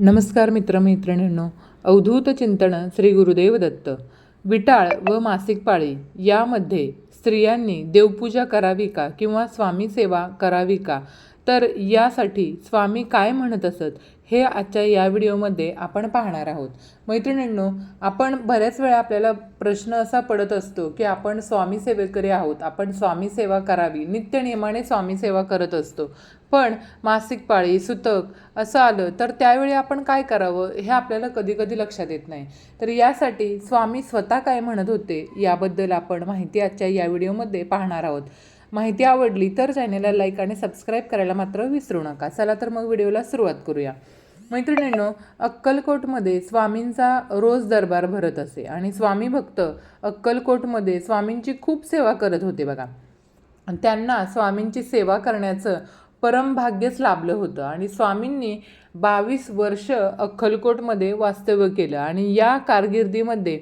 नमस्कार मित्रमैत्रिणींनो, अवधूत चिंतन श्री गुरुदेव दत्त. विटाळ व मासिक पाळी यामध्ये स्त्रियांनी देवपूजा करावी का किंवा स्वामी सेवा करावी का, तर यासाठी स्वामी काय म्हणत असत हे आजच्या या व्हिडिओमध्ये आपण पाहणार आहोत. मैत्रिणींनो, आपण बऱ्याच वेळा आपल्याला प्रश्न असा पडत असतो की आपण स्वामी सेवेकरी आहोत, आपण स्वामी सेवा करावी, नित्यनियमाने स्वामी सेवा करत असतो, पण मासिक पाळी सुतक असं आलं तर त्यावेळी आपण काय करावं हे आपल्याला कधी कधी लक्षात येत नाही. तर यासाठी स्वामी स्वतः काय म्हणत होते याबद्दल आपण माहिती आजच्या या व्हिडिओमध्ये पाहणार आहोत. माहिती आवडली तर चॅनलला लाईक आणि सबस्क्राईब करायला मात्र विसरू नका. चला तर मग व्हिडिओला सुरुवात करूया. मैत्रिणींनो, अक्कलकोटमध्ये स्वामींचा रोज दरबार भरत असे आणि स्वामी भक्त अक्कलकोटमध्ये स्वामींची खूप सेवा करत होते बघा. त्यांना स्वामींची सेवा करण्याचं परमभाग्यच लाभलं होतं आणि स्वामींनी 22 वर्ष अक्कलकोटमध्ये वास्तव्य केलं आणि या कारकिर्दीमध्ये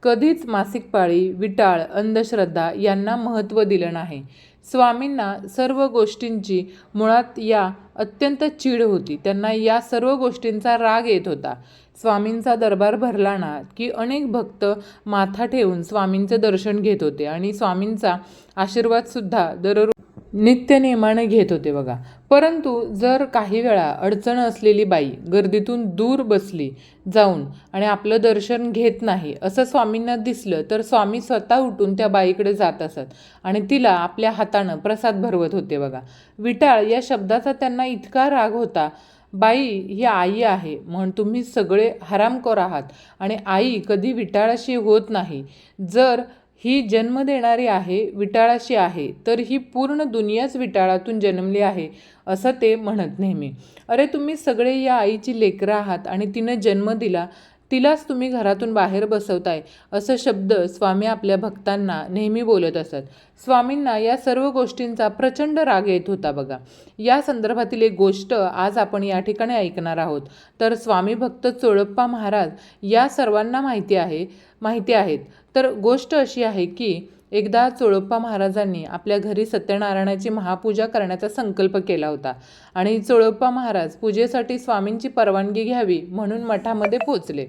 कधीच मासिक पाळी, विटाळ, अंधश्रद्धा यांना महत्त्व दिलं नाही. स्वामींना सर्व गोष्टींची मुळात या अत्यंत चीड होती. त्यांना या सर्व गोष्टींचा राग येत होता. स्वामींचा दरबार भरला ना की अनेक भक्त माथा ठेवून स्वामींचं दर्शन घेत होते आणि स्वामींचा आशीर्वादसुद्धा दररोज नित्यनेमाने घेत होते बघा. परंतु जर काही वेळा अडचण असलेली बाई गर्दीतून दूर बसली जाऊन आणि आपलं दर्शन घेत नाही असं स्वामींना दिसलं तर स्वामी स्वतः उठून त्या बाईकडे जात असत आणि तिला आपल्या हातानं प्रसाद भरवत होते बघा. विटाळ या शब्दाचा त्यांना इतका राग होता. बाई ही आई आहे म्हणून तुम्ही सगळे हरामखोर आहात आणि आई कधी विटाळाशी होत नाही. जर ही जन्म देणारी आहे, विटाळाशी आहे, तर ही पूर्ण दुनियाच विटाळातून जन्मली आहे असं ते म्हणत नेहमी. अरे तुम्ही सगळे या आईची लेकरं आहात आणि तिनं जन्म दिला, तिलाच तुम्ही घरातून बाहेर बसवताय असं शब्द स्वामी आपल्या भक्तांना नेहमी बोलत असत. स्वामींना या सर्व गोष्टींचा प्रचंड राग येत होता बघा. या संदर्भातील एक गोष्ट आज आपण या ठिकाणी ऐकणार आहोत. तर स्वामी भक्त चोळप्पा महाराज या सर्वांना माहिती आहेत. तर गोष्ट अशी आहे की एकदा चोळप्पा महाराजांनी आपल्या घरी सत्यनारायणाची महापूजा करण्याचा संकल्प केला होता आणि चोळप्पा महाराज पूजेसाठी स्वामींची परवानगी घ्यावी म्हणून मठामध्ये पोचले.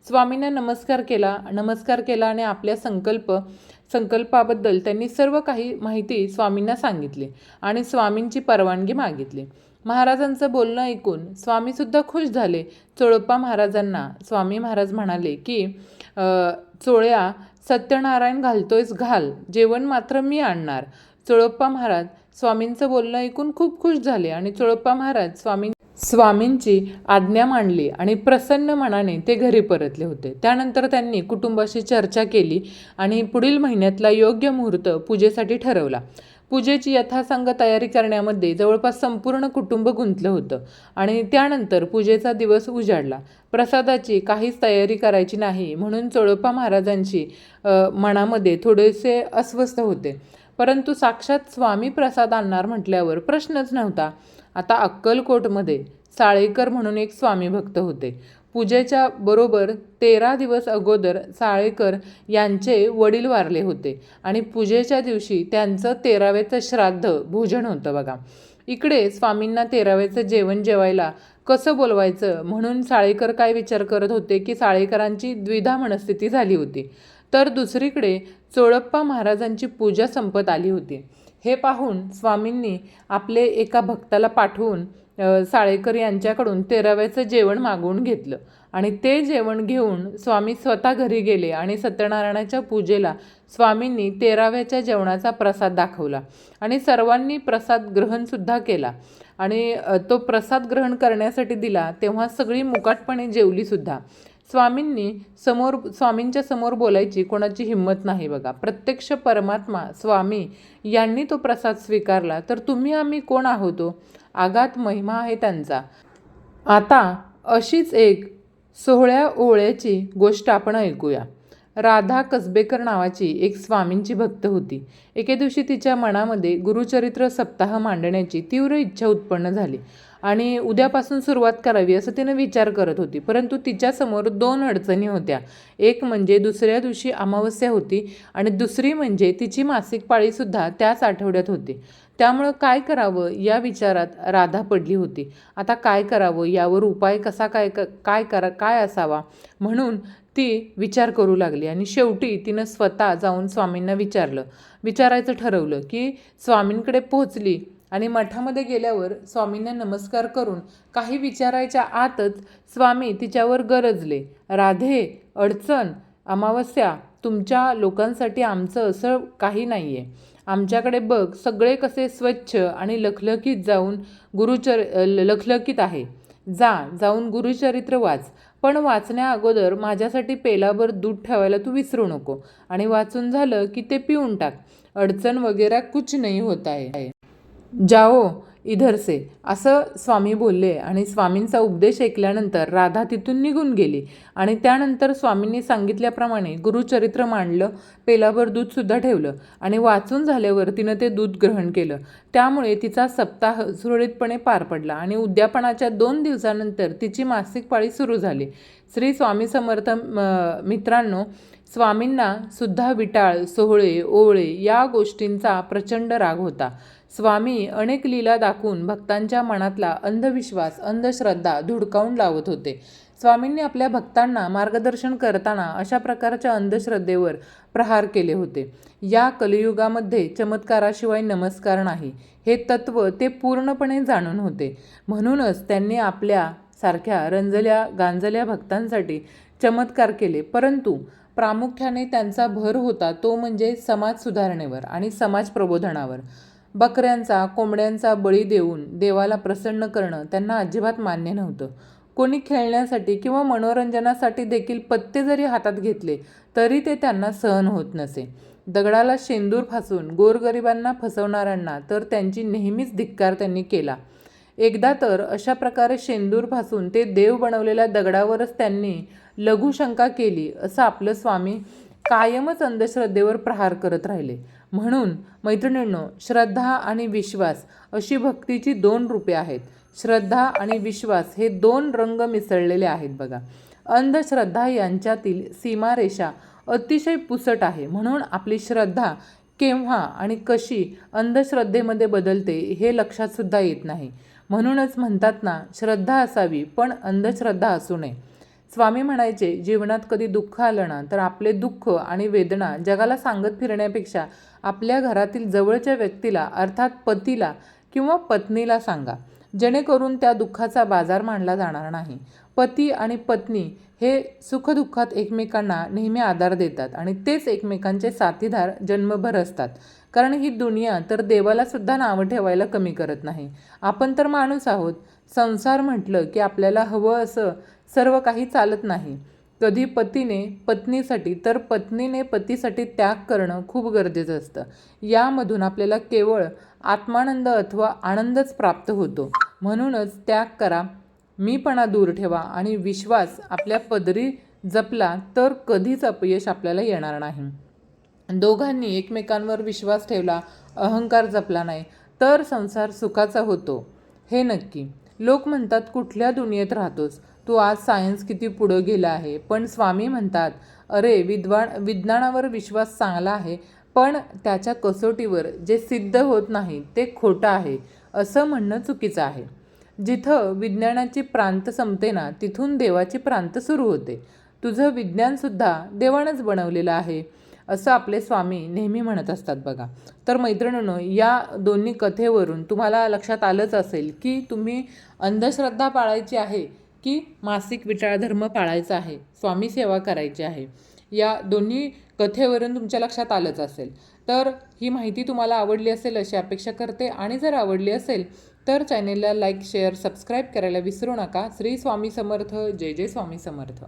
स्वामींना नमस्कार केला आणि आपल्या संकल्पाबद्दल त्यांनी सर्व काही माहिती स्वामींना सांगितली आणि स्वामींची परवानगी मागितली. महाराजांचं बोलणं ऐकून स्वामीसुद्धा खुश झाले. चोळप्पा महाराजांना स्वामी महाराज म्हणाले की चोळ्या, सत्यनारायण घालतोयस घाल, जेवण मात्र मी आणणार. चोळप्पा महाराज स्वामींचं बोलणं ऐकून खूप खुश झाले आणि चोळप्पा महाराज स्वामींची आज्ञा मांडली आणि प्रसन्न मनाने ते घरी परतले होते. त्यानंतर त्यांनी कुटुंबाशी चर्चा केली आणि पुढील महिन्यातला योग्य मुहूर्त पूजेसाठी ठरवला. पूजेची यथासांग तयारी करण्यामध्ये जवळपास संपूर्ण कुटुंब गुंतलं होतं आणि त्यानंतर पूजेचा दिवस उजाडला. प्रसादाची काहीच तयारी करायची नाही म्हणून चोळप्पा महाराजांची मनामध्ये थोडेसे अस्वस्थ होते. परंतु साक्षात स्वामी प्रसाद आणणार म्हटल्यावर प्रश्नच नव्हता. आता अक्कलकोटमध्ये साळेकर म्हणून एक स्वामी भक्त होते. पूजेच्या बरोबर 13 दिवस अगोदर साळेकर यांचे वडील वारले होते आणि पूजेच्या दिवशी त्यांचं 13वेचं श्राद्ध भोजन होतं बघा. इकडे स्वामींना 13वेचं जेवण जेवायला कसं बोलवायचं म्हणून साळेकर काय विचार करत होते की साळेकरांची द्विधा मनस्थिती झाली होती. तर दुसरीकडे चोळप्पा महाराजांची पूजा संपत आली होती. हे पाहून स्वामींनी आपले एका भक्ताला पाठवून साळेकर यांच्याकडून 13वेचं जेवण मागवून घेतलं आणि ते जेवण घेऊन स्वामी स्वतः घरी गेले आणि सत्यनारायणाच्या पूजेला स्वामींनी 13व्याच्या जेवणाचा प्रसाद दाखवला आणि सर्वांनी प्रसाद ग्रहणसुद्धा केला आणि तो प्रसाद ग्रहण करण्यासाठी दिला तेव्हा सगळी मुकाटपणे जेवलीसुद्धा. स्वामींच्या समोर बोलायची कोणाची हिंमत नाही बघा. प्रत्यक्ष परमात्मा स्वामी यांनी तो प्रसाद स्वीकारला तर तुम्ही आम्ही कोण आहोत? आगात महिमा आहे त्यांचा. आता अशीच एक 16 ओळ्याची गोष्ट आपण ऐकूया. राधा कसबेकर नावाची एक स्वामींची भक्त होती. एके दिवशी तिच्या मनामध्ये गुरुचरित्र सप्ताह मांडण्याची तीव्र इच्छा उत्पन्न झाली आणि उद्यापासून सुरुवात करावी असं तिने विचार करत होती. परंतु तिच्यासमोर 2 अडचणी होत्या. एक म्हणजे दुसऱ्या दिवशी अमावस्या होती आणि दुसरी म्हणजे तिची मासिक पाळीसुद्धा त्याच आठवड्यात होती. त्यामुळं काय करावं या विचारात राधा पडली होती. आता काय करावं, यावर उपाय कसा काय असावा म्हणून ती विचार करू लागली. आणि शेवटी तिनं स्वतः जाऊन स्वामींना विचारायचं ठरवलं की स्वामींकडे पोहोचली आणि मठामध्ये गेल्यावर स्वामींना नमस्कार करून काही विचारायच्या आतच स्वामी तिच्यावर गरजले. राधे, अडचण, अमावस्या, तुमच्या लोकांसाठी आमचं असं काही नाही आहे. आमच्याकडे बघ, सगळे कसे स्वच्छ आणि लखलखीत आहे. जाऊन गुरुचरित्र वाच, पण वाचण्या अगोदर माझ्यासाठी पेलाभर दूध ठेवायला तू विसरू नको. आणि वाचून झालं की ते पिऊन टाक. अडचण वगैरे कुछ नाही होत आहे. जाओ इधर से, असं स्वामी बोलले. आणि स्वामींचा उपदेश ऐकल्यानंतर राधा तिथून निघून गेली. आणि त्यानंतर स्वामींनी सांगितल्याप्रमाणे गुरुचरित्र मांडलं, पेलाभर दूधसुद्धा ठेवलं आणि वाचून झाल्यावर तिनं ते दूध ग्रहण केलं. त्यामुळे तिचा सप्ताह सुरळीतपणे पार पडला आणि उद्यापनाच्या 2 दिवसानंतर तिची मासिक पाळी सुरू झाली. श्री स्वामी समर्थ मित्रांनो, स्वामींना सुद्धा विटाळ, सोहळे, ओवळे या गोष्टींचा प्रचंड राग होता. स्वामी अनेक लीला दाखवून भक्तांच्या मनातला अंधविश्वास, अंधश्रद्धा धुडकावून लावत होते. स्वामींनी आपल्या भक्तांना मार्गदर्शन करताना अशा प्रकारच्या अंधश्रद्धेवर प्रहार केले होते. या कलियुगामध्ये चमत्काराशिवाय नमस्कार नाही, हे तत्त्व ते पूर्णपणे जाणून होते. म्हणूनच त्यांनी आपल्या सारख्या गांजल्या भक्तांसाठी चमत्कार केले. परंतु प्रामुख्याने त्यांचा भर होता तो म्हणजे समाज सुधारणेवर आणि समाज प्रबोधनावर. बकऱ्यांचा, कोंबड्यांचा बळी देऊन देवाला प्रसन्न करणं त्यांना अजिबात मान्य नव्हतं. कोणी खेळण्यासाठी किंवा मनोरंजनासाठी देखील पत्ते जरी हातात घेतले तरी ते त्यांना सहन होत नसे. दगडाला शेंदूर फासून गोरगरिबांना फसवणाऱ्यांना तर त्यांची नेहमीच धिक्कार त्यांनी केला. एकदा तर अशा प्रकारे शेंदूर फासून ते देव बनवलेल्या दगडावरच त्यांनी लघुशंका केली. असं आपलं स्वामी कायमच अंधश्रद्धेवर प्रहार करत राहिले. म्हणून मैत्रिणींनो, श्रद्धा आणि विश्वास अशी भक्तीची 2 रूपे आहेत. श्रद्धा आणि विश्वास हे 2 रंग मिसळलेले आहेत बघा. अंधश्रद्धा यांच्यातील सीमारेषा अतिशय पुसट आहे. म्हणून आपली श्रद्धा केव्हा आणि कशी अंधश्रद्धेमध्ये बदलते हे लक्षात सुद्धा येत नाही. म्हणूनच म्हणतात ना, श्रद्धा असावी पण अंधश्रद्धा असू नये. स्वामी म्हणायचे, जीवनात कधी दुःख आलं ना तर आपले दुःख आणि वेदना जगाला सांगत फिरण्यापेक्षा आपल्या घरातील जवळच्या व्यक्तीला अर्थात पतीला किंवा पत्नीला सांगा, जेणेकरून त्या दुःखाचा बाजार मांडला जाणार नाही. पती आणि पत्नी हे सुखदुःखात एकमेकांना नेहमी आधार देतात आणि तेच एकमेकांचे साथीदार जन्मभर असतात. कारण ही दुनिया तर देवाला सुद्धा नावं ठेवायला कमी करत नाही. आपण तर माणूस आहोत. संसार म्हटलं की आपल्याला हवं असं सर्व काही चालत नाही. कधी पतीने पत्नीसाठी तर पत्नीने पतीसाठी त्याग करणं खूप गरजेचं असतं. यामधून आपल्याला केवळ आत्मानंद अथवा आनंदच प्राप्त होतो. म्हणूनच त्याग करा, मीपणा दूर ठेवा आणि विश्वास आपल्या पदरी जपला तर कधीच अपयश आपल्याला येणार नाही. दोघांनी एकमेकांवर विश्वास ठेवला, अहंकार जपला नाही तर संसार सुखाचा होतो हे नक्की. लोक म्हणतात, कुठल्या दुनियेत राहतोस तू, आज सायन्स किती पुढं गेलं आहे. पण स्वामी म्हणतात, अरे विज्ञानावर विश्वास चांगला आहे पण त्याच्या कसोटीवर जे सिद्ध होत नाही ते खोटं आहे असं म्हणणं चुकीचं आहे. जिथं विज्ञानाची प्रांत संपते ना तिथून देवाची प्रांत सुरू होते. तुझं विज्ञानसुद्धा देवानंच बनवलेलं आहे असं आपले स्वामी नेहमी म्हणत असतात बघा. तर मैत्रिणींनो, या दोन्ही कथेवरून तुम्हाला लक्षात आलंच असेल की तुम्ही अंधश्रद्धा पाळायची आहे की मासिक विटाळ धर्म पाळायचा आहे, स्वामी सेवा करायची आहे. या दोन्ही कथेवरून तुमच्या लक्षात आलंच असेल. तर ही माहिती तुम्हाला आवडली असेल अशी अपेक्षा करते. आणि जर आवडली असेल तर चॅनेलला लाईक, शेअर, सबस्क्राईब करायला विसरू नका. श्री स्वामी समर्थ. जय जय स्वामी समर्थ.